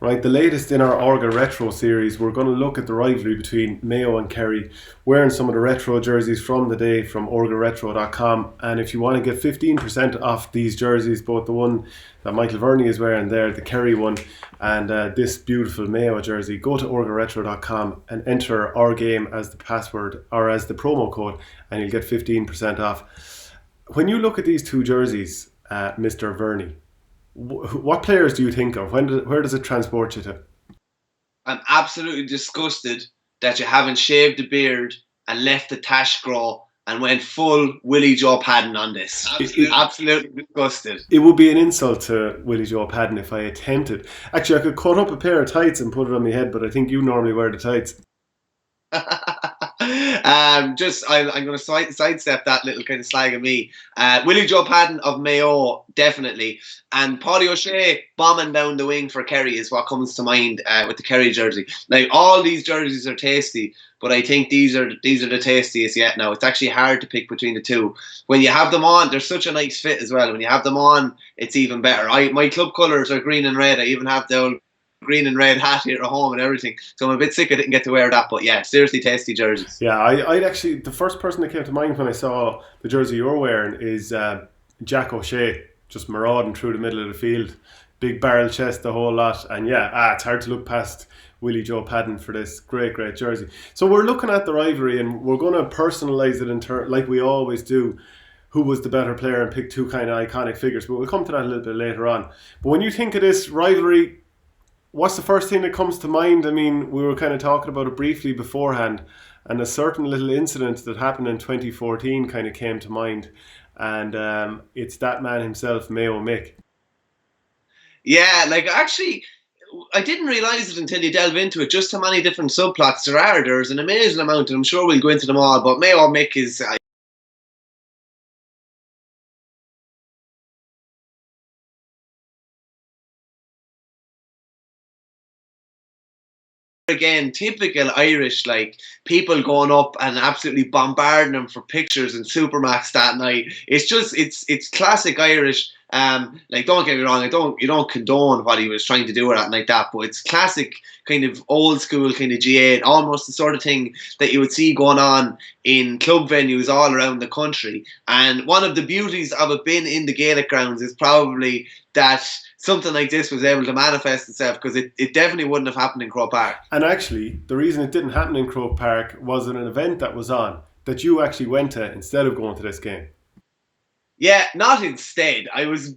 Right, the latest in our Orga Retro series, we're going to look at the rivalry between Mayo and Kerry, wearing some of the retro jerseys from the day from orgaretro.com. And if you want to get 15% off these jerseys, both the one that Michael Verney is wearing there, the Kerry one, and this beautiful Mayo jersey, go to orgaretro.com and enter our game as the password or as the promo code, and you'll get 15% off. When you look at these two jerseys, Mr. Verney, what players do you think of? Where does it transport you to? I'm absolutely disgusted that you haven't shaved the beard and left the tash grow and went full Willie Joe Padden on this. Absolutely disgusted. It would be an insult to Willie Joe Padden if I attempted. Actually, I could cut up a pair of tights and put it on my head, but I think you normally wear the tights. I'm going to sidestep that little kind of slag of me. Willie Joe Padden of Mayo, definitely, and Paddy O'Shea bombing down the wing for Kerry is what comes to mind with the Kerry jersey. Like, all these jerseys are tasty, but I think these are the tastiest yet. Now it's actually hard to pick between the two. When you have them on, they're such a nice fit as well. When you have them on, it's even better. My club colours are green and red. I even have the old green and red hat here at home and everything, so I'm a bit sick I didn't get to wear that, but yeah, seriously tasty jerseys. Yeah, I'd actually, the first person that came to mind when I saw the jersey you're wearing is Jack O'Shea, just marauding through the middle of the field, big barrel chest, the whole lot, and yeah, it's hard to look past Willie Joe Padden for this great jersey. So we're looking at the rivalry and we're going to personalise it like we always do, who was the better player, and pick two kind of iconic figures, but we'll come to that a little bit later on. But when you think of this rivalry, what's the first thing that comes to mind? I mean, we were kind of talking about it briefly beforehand, and a certain little incident that happened in 2014 kind of came to mind, and it's that man himself, Mayo Mick. Yeah, like, actually, I didn't realise it until you delve into it, just how many different subplots there are. There's an amazing amount, and I'm sure we'll go into them all, but Mayo Mick is... again, typical Irish, like, people going up and absolutely bombarding them for pictures in Supermax that night. It's just, it's classic Irish. Like, don't get me wrong, you don't condone what he was trying to do or anything like that, but it's classic kind of old school kind of G8, almost the sort of thing that you would see going on in club venues all around the country. And one of the beauties of it being in the Gaelic grounds is probably that something like this was able to manifest itself, because it definitely wouldn't have happened in Croke Park. And actually, the reason it didn't happen in Croke Park was an event that was on that you actually went to instead of going to this game. Yeah, not instead. I was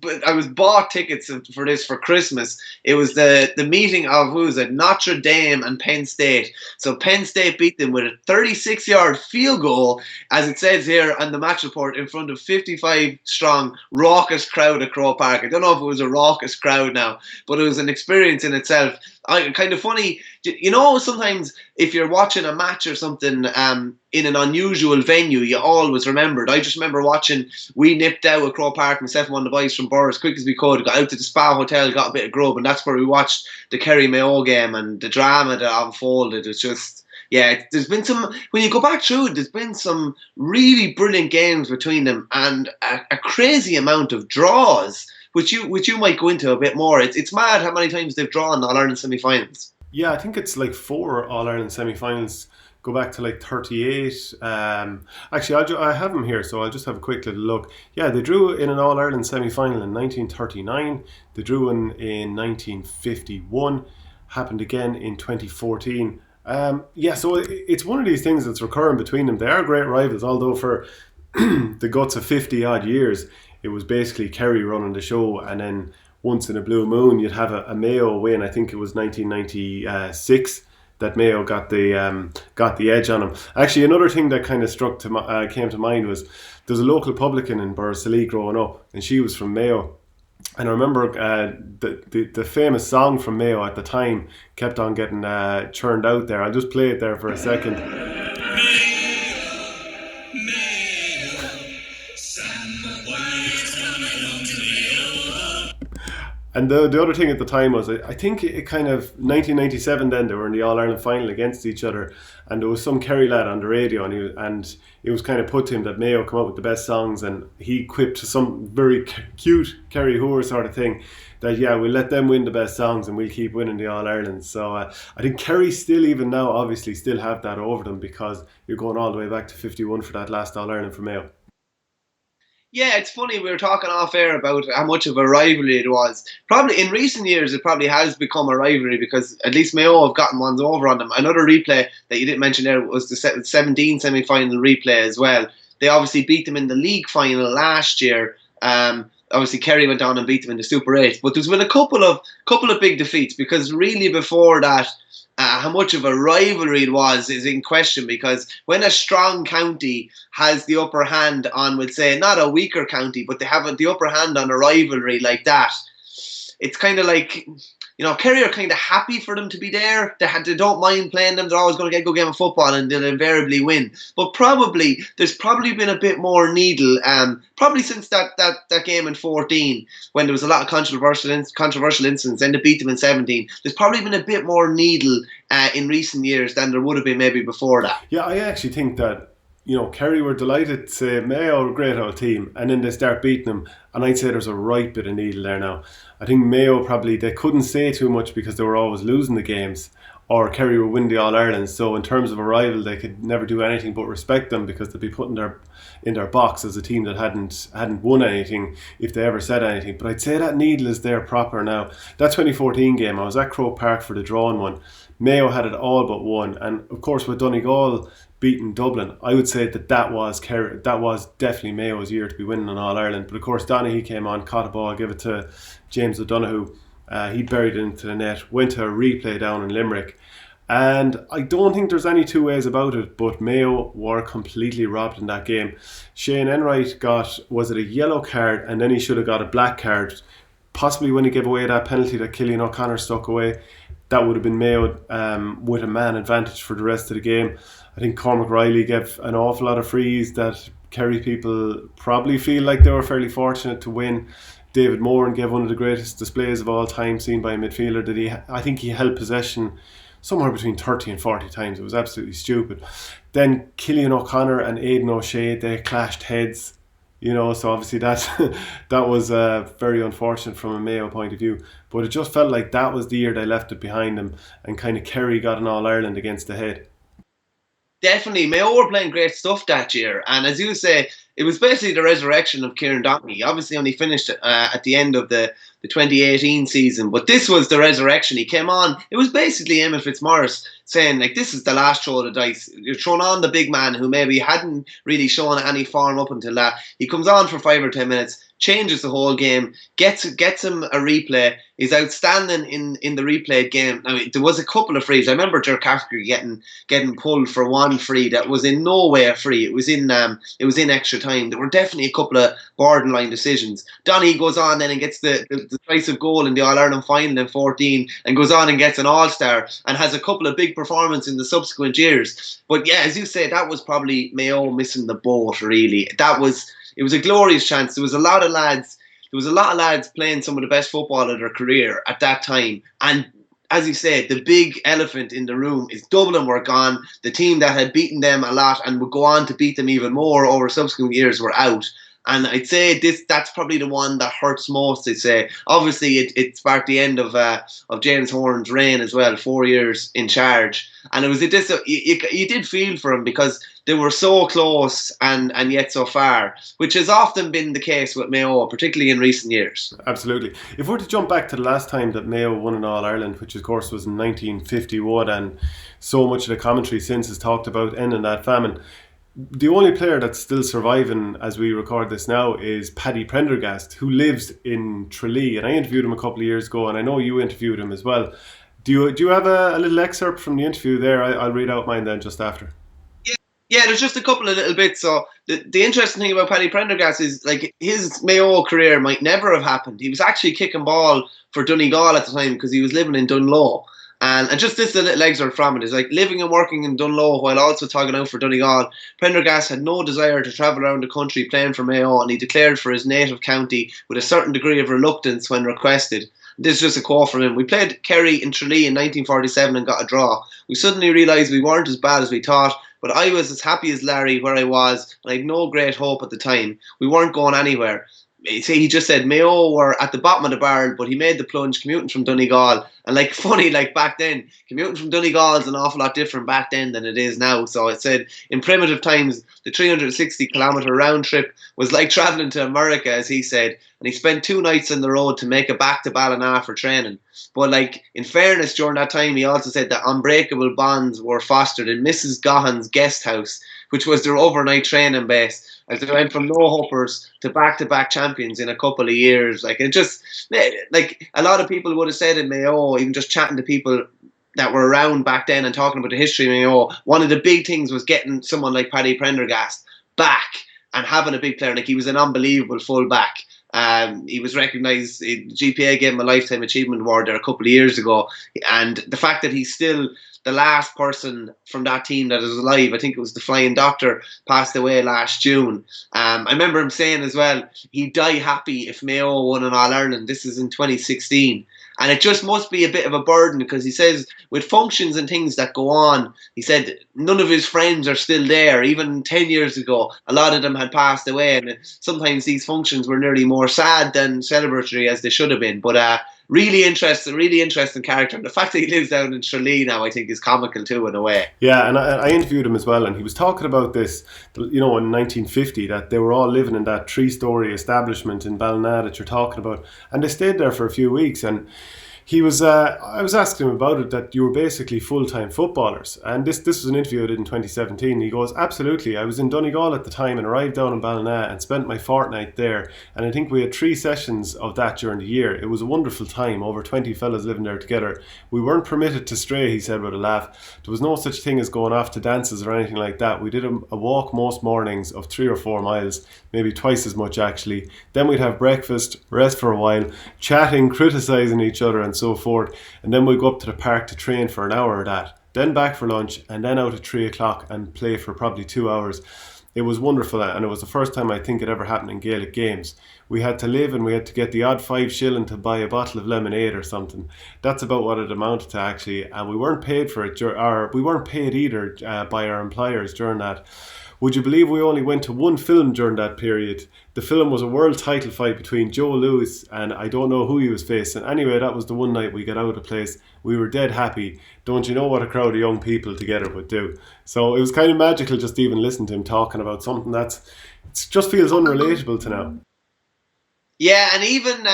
bought tickets for this for Christmas. It was the meeting of, who was it, Notre Dame and Penn State. So Penn State beat them with a 36-yard field goal, as it says here on the match report, in front of 55-strong, raucous crowd at Croke Park. I don't know if it was a raucous crowd now, but it was an experience in itself. Kind of funny, you know, sometimes if you're watching a match or something in an unusual venue, you always remember it. I just remember watching, we nipped out at Croke Park, myself and one of the boys from Borough, as quick as we could, got out to the Spa Hotel, got a bit of grub, and that's where we watched the Kerry Mayo game, and the drama that unfolded. It's just, yeah, there's been some, when you go back through it, there's been some really brilliant games between them, and a crazy amount of draws, which you might go into a bit more. It's mad how many times they've drawn All-Ireland semi-finals. Yeah, I think it's like 4 All-Ireland semi-finals. Go back to like 38. Actually, I have them here, so I'll just have a quick little look. Yeah, they drew in an All-Ireland semi-final in 1939. They drew in 1951. Happened again in 2014. Yeah, so it's one of these things that's recurring between them. They are great rivals, although for the guts of 50-odd years, it was basically Kerry running the show, and then once in a blue moon, you'd have a Mayo win. I think it was 1996 that Mayo got the edge on him. Actually, another thing that kind of came to mind was there's a local publican in Borrisalee growing up, and she was from Mayo. And I remember the famous song from Mayo at the time kept on getting churned out there. I'll just play it there for a second. And the other thing at the time was, I think it kind of 1997. Then they were in the All Ireland final against each other, and there was some Kerry lad on the radio, and it was kind of put to him that Mayo come up with the best songs, and he quipped to some very cute Kerry whore sort of thing that we'll let them win the best songs and we'll keep winning the All Ireland. So I think Kerry still, even now, obviously still have that over them, because you're going all the way back to 51 for that last All Ireland for Mayo. Yeah, it's funny, we were talking off air about how much of a rivalry it was. Probably in recent years it probably has become a rivalry, because at least Mayo have gotten ones over on them. Another replay that you didn't mention there was the 17 semi-final replay as well. They obviously beat them in the league final last year. Obviously Kerry went on and beat them in the Super 8. But there's been a couple of big defeats, because really before that, how much of a rivalry it was is in question, because when a strong county has the upper hand on, we'll say, not a weaker county, but they have the upper hand on a rivalry like that, it's kind of like, Kerry are kind of happy for them to be there. They don't mind playing them. They're always going to get a good game of football and they'll invariably win. But there's probably been a bit more needle, probably since that game in 14, when there was a lot of controversial incidents, and they beat them in 17. There's probably been a bit more needle in recent years than there would have been maybe before that. Yeah, I actually think that, Kerry were delighted to say Mayo are a great old team, and then they start beating them, and I'd say there's a right bit of needle there now. I think Mayo probably, they couldn't say too much because they were always losing the games, or Kerry would win the All Ireland. So in terms of a rival, they could never do anything but respect them, because they'd be put in their box as a team that hadn't won anything if they ever said anything. But I'd say that needle is there proper now. That 2014 game, I was at Croke Park for the drawing one. Mayo had it all but one, and of course with Donegal beating Dublin, I would say that was definitely Mayo's year to be winning an All Ireland. But of course Donaghy came on, caught a ball, gave it to James O'Donoghue. He buried it into the net, went to a replay down in Limerick, and I don't think there's any two ways about it, but Mayo were completely robbed in that game. Shane Enright got, was it a yellow card, and then he should have got a black card, possibly when he gave away that penalty that Cillian O'Connor stuck away. That would have been Mayo with a man advantage for the rest of the game. I think Cormac Riley gave an awful lot of frees that Kerry people probably feel like they were fairly fortunate to win. David Moran gave one of the greatest displays of all time seen by a midfielder. I think he held possession somewhere between 30 and 40 times. It was absolutely stupid. Then Cillian O'Connor and Aidan O'Shea, they clashed heads. So obviously that was very unfortunate from a Mayo point of view. But it just felt like that was the year they left it behind them, and kind of Kerry got an All Ireland against the head. Definitely, Mayo were playing great stuff that year, and as you say, it was basically the resurrection of Ciaran Donaghy. He obviously only finished at the end of the 2018 season, but this was the resurrection. He came on. It was basically Emma Fitzmaurice saying, like, this is the last throw of the dice. You're throwing on the big man who maybe hadn't really shown any form up until that. He comes on for 5 or 10 minutes, changes the whole game, gets him a replay. He's outstanding in the replayed game. I mean, there was a couple of frees. I remember Ger Caffrey getting pulled for one free that was in no way a free. It was in extra time. There were definitely a couple of borderline decisions. Donaghy goes on then and gets the decisive goal in the All Ireland final in 14, and goes on and gets an All Star and has a couple of big performances in the subsequent years. But yeah, as you say, that was probably Mayo missing the boat. Really, it was a glorious chance. There was a lot of lads playing some of the best football of their career at that time. And as you said, the big elephant in the room is Dublin were gone. The team that had beaten them a lot and would go on to beat them even more over subsequent years were out. And I'd say that's probably the one that hurts most. I'd say obviously it sparked the end of James Horan's reign as well, 4 years in charge. And it was you did feel for him, because they were so close and yet so far, which has often been the case with Mayo, particularly in recent years. Absolutely. If we're to jump back to the last time that Mayo won an All Ireland, which of course was in 1951, and so much of the commentary since has talked about ending that famine. The only player that's still surviving as we record this now is Paddy Prendergast, who lives in Tralee, and I interviewed him a couple of years ago, and I know you interviewed him as well. Do you have a little excerpt from the interview there? I'll read out mine then just after. Yeah, there's just a couple of little bits. So the interesting thing about Paddy Prendergast is, like, his Mayo career might never have happened. He was actually kicking ball for Donegal at the time because he was living in Dunlow. And just this little excerpt from it is like, living and working in Dunlow while also togging out for Donegal, Prendergast had no desire to travel around the country playing for Mayo, and he declared for his native county with a certain degree of reluctance when requested. This is just a quote from him. We played Kerry in Tralee in 1947 and got a draw. We suddenly realised we weren't as bad as we thought, but I was as happy as Larry where I was, and I had no great hope at the time. We weren't going anywhere. He just said Mayo were at the bottom of the barrel, but he made the plunge commuting from Donegal. And funny, back then, commuting from Donegal is an awful lot different back then than it is now. So it said in primitive times, the 360-kilometre round trip was like travelling to America, as he said. And he spent 2 nights on the road to make it back to Ballina for training. But in fairness, during that time, he also said that unbreakable bonds were fostered in Mrs. Gahan's guest house, which was their overnight training base. As they went from no-hoppers to back-to-back champions in a couple of years. It just, a lot of people would have said in Mayo, even just chatting to people that were around back then and talking about the history of Mayo, one of the big things was getting someone like Paddy Prendergast back and having a big player. He was an unbelievable full-back. He was recognised, GPA gave him a Lifetime Achievement Award there a couple of years ago. And the fact that he's still the last person from that team that is alive, I think it was the Flying Doctor, passed away last June. I remember him saying as well, he'd die happy if Mayo won an All-Ireland. This is in 2016. And it just must be a bit of a burden, because he says with functions and things that go on, he said none of his friends are still there. Even 10 years ago, a lot of them had passed away. And sometimes these functions were nearly more sad than celebratory as they should have been. But really interesting character. And the fact that he lives down in Tralee now, I think, is comical too, in a way. Yeah, and I interviewed him as well, and he was talking about this, in 1950, that they were all living in that 3-story establishment in Ballina that you're talking about, and they stayed there for a few weeks. And he was, I was asking him about it, that you were basically full-time footballers. And this was an interview I did in 2017. He goes, absolutely. I was in Donegal at the time and arrived down in Ballina and spent my fortnight there. And I think we had 3 sessions of that during the year. It was a wonderful time, over 20 fellas living there together. We weren't permitted to stray, he said with a laugh. There was no such thing as going off to dances or anything like that. We did a walk most mornings of 3 or 4 miles, maybe twice as much actually. Then we'd have breakfast, rest for a while, chatting, criticising each other and so forth, and then we'd go up to the park to train for an hour or that, then back for lunch, and then out at 3 o'clock and play for probably 2 hours. It was wonderful, and it was the first time I think it ever happened in Gaelic games. We had to live and we had to get the odd 5 shilling to buy a bottle of lemonade or something. That's about what it amounted to actually, and we weren't paid for it, or we weren't paid either by our employers during that. Would you believe we only went to 1 film during that period? The film was a world title fight between Joe Louis and I don't know who he was facing. Anyway, that was the one night we got out of the place. We were dead happy. Don't you know what a crowd of young people together would do? So it was kind of magical just even listening to him talking about something that just feels unrelatable to now. Yeah, and even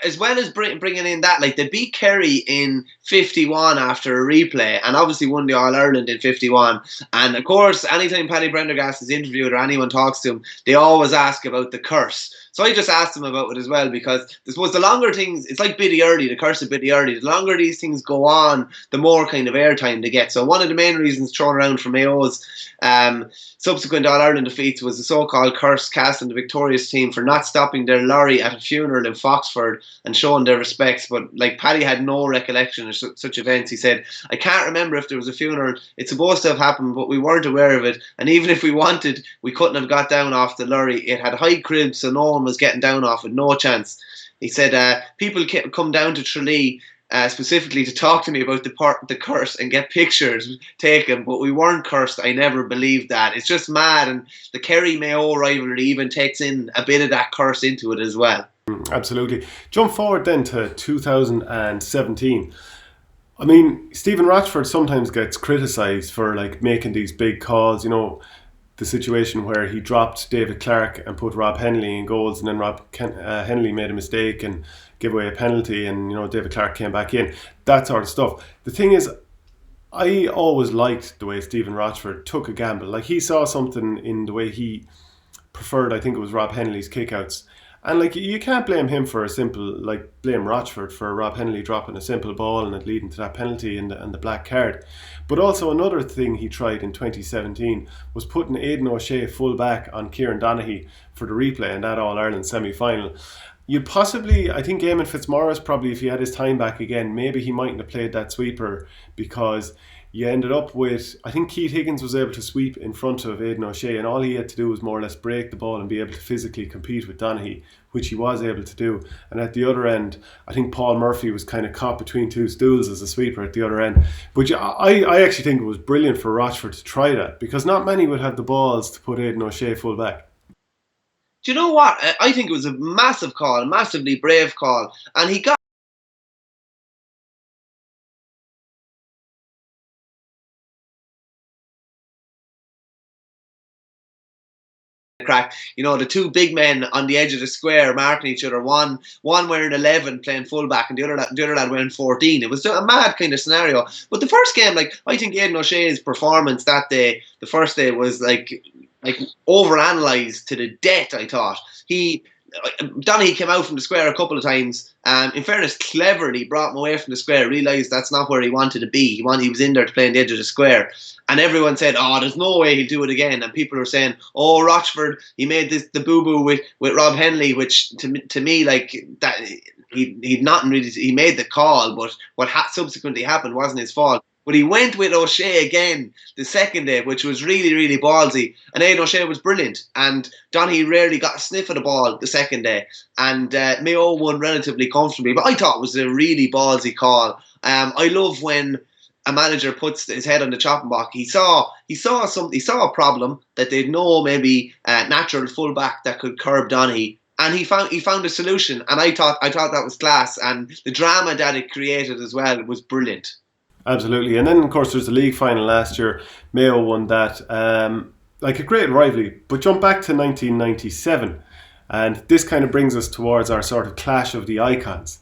as well as bringing in that, they beat Kerry in 51 after a replay, and obviously won the All-Ireland in 51. And of course, anytime Paddy Prendergast is interviewed or anyone talks to him, they always ask about the curse. So I just asked him about it as well, because I suppose the longer things, it's like Biddy Early, the curse of Biddy Early, the longer these things go on, the more kind of airtime they get. So one of the main reasons thrown around for Mayo's subsequent All-Ireland defeats was the so-called curse cast on the victorious team for not stopping their lorry at a funeral in Foxford and showing their respects. But Paddy had no recollection of such events. He said, I can't remember if there was a funeral. It's supposed to have happened, but we weren't aware of it. And even if we wanted, we couldn't have got down off the lorry. It had high cribs, so no one was getting down off it, no chance. He said, people come down to Tralee specifically to talk to me about the curse and get pictures taken, but we weren't cursed. I never believed that. It's just mad, and the Kerry Mayo rivalry even takes in a bit of that curse into it as well. Absolutely. Jump forward then to 2017. I mean, Stephen Rochford sometimes gets criticised for making these big calls, the situation where he dropped David Clark and put Rob Henley in goals, and then Henley made a mistake and gave away a penalty, and David Clark came back in, that sort of stuff. The thing is, I always liked the way Stephen Rochford took a gamble. He saw something in the way he preferred, I think it was Rob Henley's kickouts. And you can't blame him for a simple, blame Rochford for Rob Henley dropping a simple ball and it leading to that penalty and the black card. But also another thing he tried in 2017 was putting Aidan O'Shea full back on Ciaran Donaghy for the replay in that All-Ireland semi-final. You'd possibly, I think Eamon Fitzmaurice probably, if he had his time back again, maybe he mightn't have played that sweeper, because you ended up with, I think Keith Higgins was able to sweep in front of Aidan O'Shea, and all he had to do was more or less break the ball and be able to physically compete with Donaghy, which he was able to do. And at the other end, I think Paul Murphy was kind of caught between two stools as a sweeper at the other end, which I actually think it was brilliant for Rochford to try that, because not many would have the balls to put Aidan O'Shea full back. Do you know what? I think it was a massive call, a massively brave call, and he got crack. The two big men on the edge of the square marking each other. One wearing 11 playing fullback, and the other lad wearing 14. It was a mad kind of scenario. But the first game, I think Aidan O'Shea's performance that day, the first day, was like overanalyzed to the death. I thought Donaghy came out from the square a couple of times. In fairness, cleverly brought him away from the square. Realised that's not where he wanted to be. He was in there to play on the edge of the square. And everyone said, "Oh, there's no way he'll do it again." And people were saying, "Oh, Rochford, he made the boo boo with Rob Henley," which to me, that he'd not really. He made the call, but what subsequently happened wasn't his fault. But he went with O'Shea again the second day, which was really, really ballsy. And Aidan O'Shea was brilliant. And Donaghy rarely got a sniff of the ball the second day. And Mayo won relatively comfortably. But I thought it was a really ballsy call. I love when a manager puts his head on the chopping block. He saw a problem that they'd no maybe natural fullback that could curb Donaghy. And he found a solution. And I thought that was class. And the drama that it created as well was brilliant. Absolutely. And then, of course, there's the league final last year. Mayo won that. A great rivalry. But jump back to 1997. And this kind of brings us towards our sort of clash of the icons.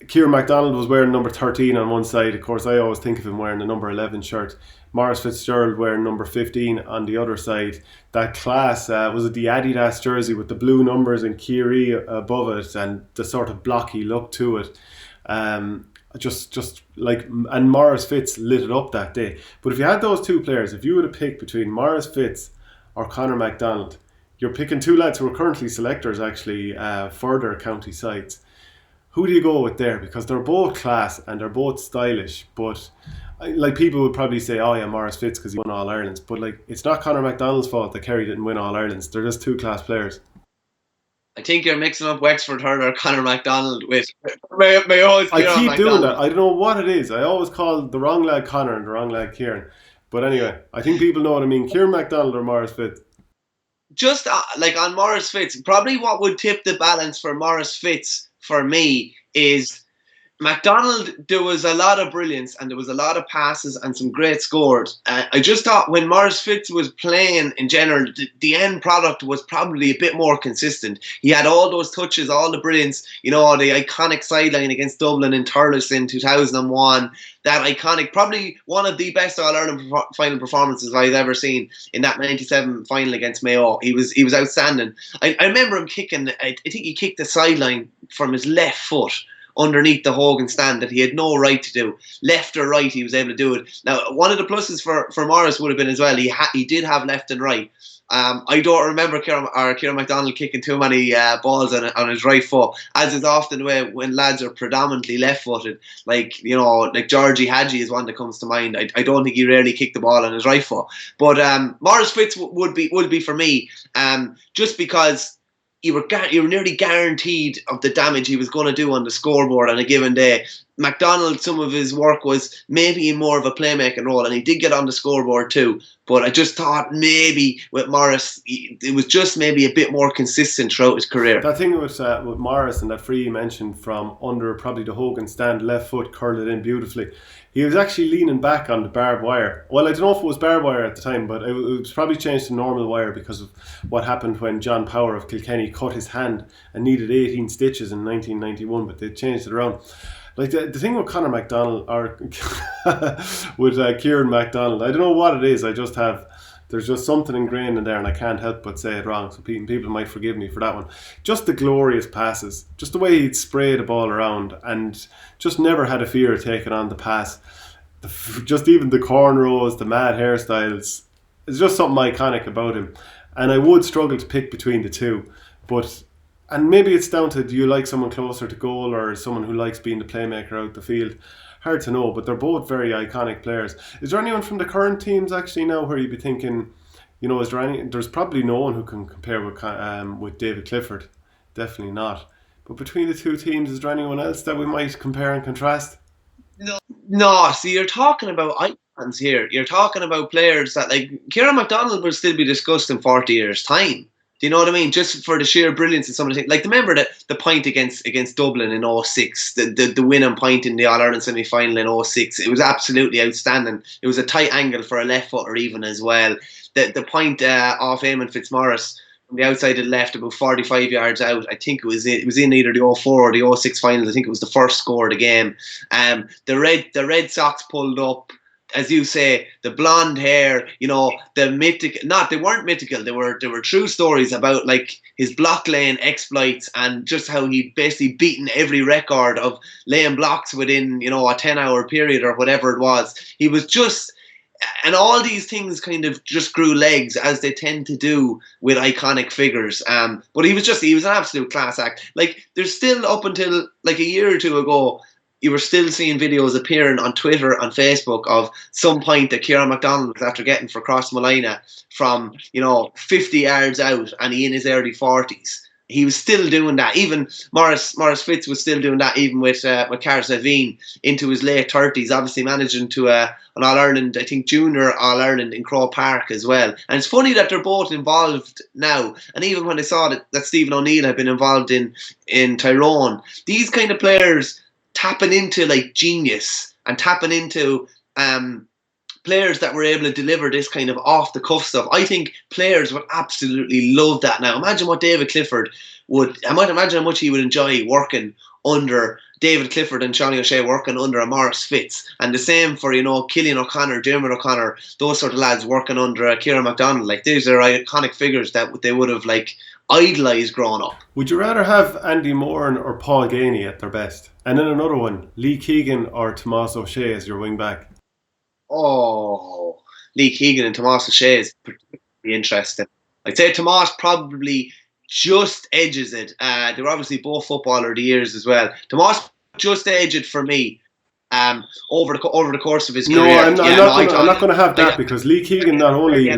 Ciaran McDonald was wearing number 13 on one side. Of course, I always think of him wearing the number 11 shirt. Maurice Fitzgerald wearing number 15 on the other side. That class, was it the Adidas jersey with the blue numbers and Kerry above it and the sort of blocky look to it. And Maurice Fitz lit it up that day. But if you had those two players, if you were to pick between Maurice Fitz or Conor McDonald, you're picking two lads who are currently selectors actually for their county sides. Who do you go with there? Because they're both class and they're both stylish, but people would probably say, "Oh yeah, Maurice Fitz because he won All Irelands," but it's not Conor McDonald's fault that Kerry didn't win All Irelands. They're just two class players. I think you're mixing up Wexford hurler Conor McDonald with Mayo's I Ciaran keep McDonald. doing that. I don't know what it is. I always call the wrong lad Conor and the wrong lad Ciaran. But anyway, I think people know what I mean. Ciaran McDonald or Maurice Fitz? Just on Maurice Fitz, probably what would tip the balance for Maurice Fitz for me is McDonald. There was a lot of brilliance and there was a lot of passes and some great scores. I just thought when Maurice Fitz was playing in general, the end product was probably a bit more consistent. He had all those touches, all the brilliance, the iconic sideline against Dublin in Thurles in 2001. That iconic, probably one of the best All-Ireland final performances I've ever seen in that 97 final against Mayo. He was outstanding. I remember him kicking, I think he kicked the sideline from his left foot underneath the Hogan stand that he had no right to do. Left or right, he was able to do it. Now, one of the pluses for Maurice would have been as well, he did have left and right. I don't remember Ciaran McDonald kicking too many balls on his right foot, as is often the way when lads are predominantly left-footed. Like Georgie Hadji is one that comes to mind. I don't think he rarely kicked the ball on his right foot. But Maurice Fitz would be for me, just because you were nearly guaranteed of the damage he was going to do on the scoreboard on a given day. McDonald, some of his work was maybe in more of a playmaking role, and he did get on the scoreboard too. But I just thought maybe with Maurice, it was just maybe a bit more consistent throughout his career. That thing with Maurice and that free you mentioned from under probably the Hogan stand, left foot curled it in beautifully. He was actually leaning back on the barbed wire. Well, I don't know if it was barbed wire at the time, but it was probably changed to normal wire because of what happened when John Power of Kilkenny cut his hand and needed 18 stitches in 1991, but they changed it around. Like the thing with Conor McDonald or with Ciaran McDonald, I don't know what it is. There's just something ingrained in there, and I can't help but say it wrong. So people might forgive me for that one. Just the glorious passes, just the way he'd spray the ball around, and just never had a fear of taking on the pass. Just even the cornrows, the mad hairstyles. It's just something iconic about him. And I would struggle to pick between the two, and maybe it's down to, do you like someone closer to goal or someone who likes being the playmaker out the field? hard to know, but they're both very iconic players. Is there anyone from the current teams actually now where you'd be thinking, is there any? There's probably no one who can compare with David Clifford. Definitely not. But between the two teams, is there anyone else that we might compare and contrast? No, see, you're talking about icons here. You're talking about players that, like, Ciaran McDonald will still be discussed in 40 years' time. Do you know what I mean? Just for the sheer brilliance of some of the things. Like, remember the point against Dublin in 06, the winning point in the All-Ireland semi-final in 06. It was absolutely outstanding. It was a tight angle for a left footer even as well. The point off Eamon Fitzmaurice from the outside of the left, about 45 yards out. I think it was in either the 04 or the 06 finals. I think it was the first score of the game. The Red Sox pulled up, as you say, the blonde hair, the mythical. They weren't mythical. They were true stories about, like, his block laying exploits and just how he'd basically beaten every record of laying blocks within, a 10-hour period or whatever it was. He was just. And all these things kind of just grew legs, as they tend to do with iconic figures. But he was an absolute class act. Like, there's still, up until like a year or two ago, you were still seeing videos appearing on Twitter and Facebook of some point that Ciaran McDonald was after getting for Cross Molina from 50 yards out, and he in his early 40s. He was still doing that. Even Maurice Fitz was still doing that, even with Carsavine into his late 30s, obviously managing to an All-Ireland, I think junior All-Ireland in Croke Park as well. And it's funny that they're both involved now. And even when I saw that Stephen O'Neill had been involved in Tyrone, these kind of players tapping into, like, genius and tapping into players that were able to deliver this kind of off-the-cuff stuff. I think players would absolutely love that now. Imagine what David Clifford I might imagine how much he would enjoy working under David Clifford and Johnny O'Shea, working under a Maurice Fitz. And the same for, Cillian O'Connor, Dermot O'Connor, those sort of lads working under Ciaran McDonald. Like, these are iconic figures that they would have, like, idolised growing up. Would you rather have Andy Moran or Paul Ganey at their best? And then another one, Lee Keegan or Tomás O'Shea as your wing back? Oh, Lee Keegan and Tomás O'Shea is particularly interesting. I'd say Tomás probably just edges it. They were obviously both footballer of the years as well. Tomás just edged it for me over the course of his career. No, I'm not going to have that, because Lee Keegan not only,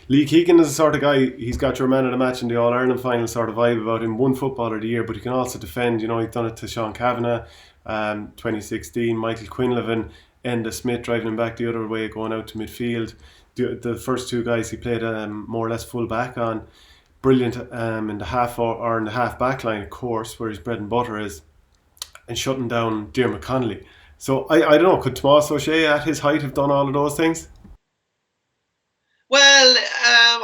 Lee Keegan is the sort of guy, he's got your man of the match in the All-Ireland final sort of vibe about him, one footballer of the year, but he can also defend. He's done it to Sean Kavanagh, 2016, Michael Quinlivan, Enda Smith driving him back the other way, going out to midfield. The first two guys he played more or less full back on. Brilliant in the half or in the half back line, of course, where his bread and butter is, and shutting down Diarmuid Connolly. So I don't know, could Tomás O'Shea at his height have done all of those things? Well,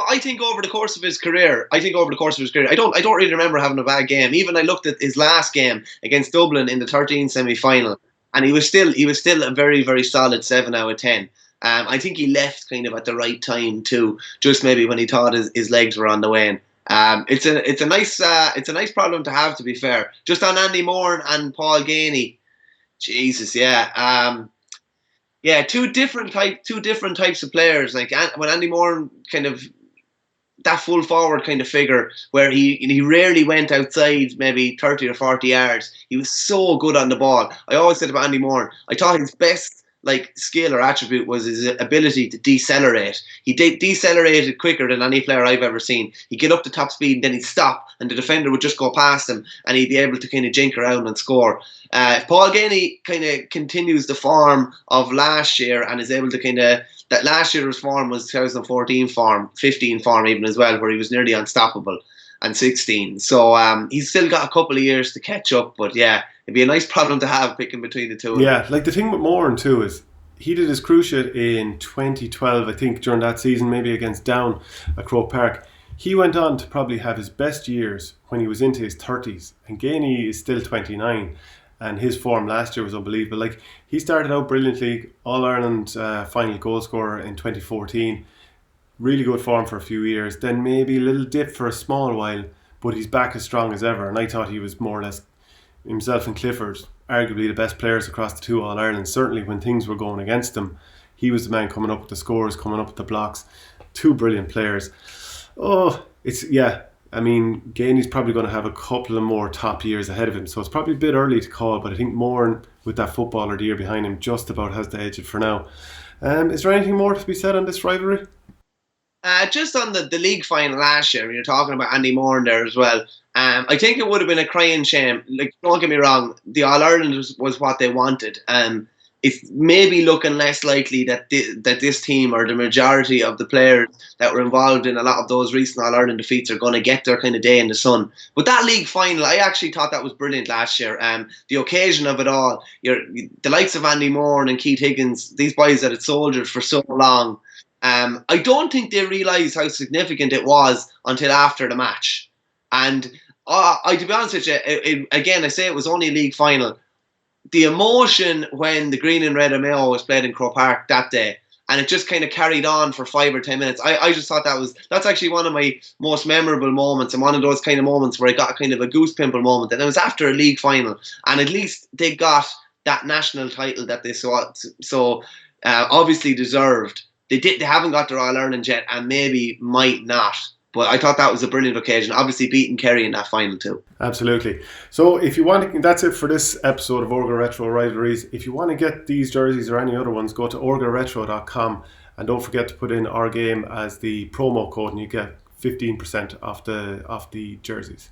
I think over the course of his career, I don't really remember having a bad game. Even I looked at his last game against Dublin in the 13 semi-final, and he was still a very, very solid 7 out of 10. I think he left kind of at the right time too, just maybe when he thought his legs were on the wane. It's a nice problem to have, to be fair. Just on Andy Moran and Paul Ganey, Jesus, yeah. Two different types of players. Like, when Andy Moran kind of that full forward kind of figure, where he rarely went outside maybe 30 or 40 yards. He was so good on the ball. I always said about Andy Moran, I thought his best skill or attribute was his ability to decelerate. He decelerated quicker than any player I've ever seen. He'd get up to top speed and then he'd stop, and the defender would just go past him, and he'd be able to kind of jink around and score. If Paul Ganey kind of continues the form of last year and is able to that last year's form was 2014 form, 15 form even as well, where he was nearly unstoppable, and 16. So he's still got a couple of years to catch up, but yeah, it'd be a nice problem to have picking between the two. Yeah, like the thing with Moran too is he did his cruciate in 2012, I think, during that season, maybe against Down at Croke Park. He went on to probably have his best years when he was into his 30s, and Ganey is still 29, and his form last year was unbelievable. Like, he started out brilliantly, All-Ireland final goal scorer in 2014, really good form for a few years, then maybe a little dip for a small while, but he's back as strong as ever. And I thought he was more or less, himself and Clifford, arguably the best players across the two All-Ireland. Certainly when things were going against them, he was the man coming up with the scores, coming up with the blocks. Two brilliant players. Oh, it's I mean, Gainey's probably going to have a couple of more top years ahead of him, so it's probably a bit early to call, but I think Moran, with that footballer the year behind him, just about has the edge for now. Is there anything more to be said on this rivalry? Just on the league final last year, you're talking about Andy Moore in there as well. I think it would have been a crying shame. Like, don't get me wrong, the All Ireland was what they wanted. It's maybe looking less likely that this team or the majority of the players that were involved in a lot of those recent All Ireland defeats are going to get their kind of day in the sun. But that league final, I actually thought that was brilliant last year. The occasion of it all, the likes of Andy Moore and Keith Higgins, these boys that had soldiered for so long. I don't think they realised how significant it was until after the match. And to be honest with you, again, I say it was only a league final. The emotion when the green and red of Mayo was played in Croke Park that day, and it just kind of carried on for 5 or 10 minutes. I just thought that's actually one of my most memorable moments, and one of those kind of moments where I got kind of a goose pimple moment. And it was after a league final, and at least they got that national title that they so obviously deserved. They haven't got their All Ireland yet, and maybe might not. But I thought that was a brilliant occasion. Obviously beating Kerry in that final too. Absolutely. So if you want to, that's it for this episode of Orga Retro Rivalries. If you want to get these jerseys or any other ones, go to orgaretro.com and don't forget to put in our game as the promo code and you get 15% off the jerseys.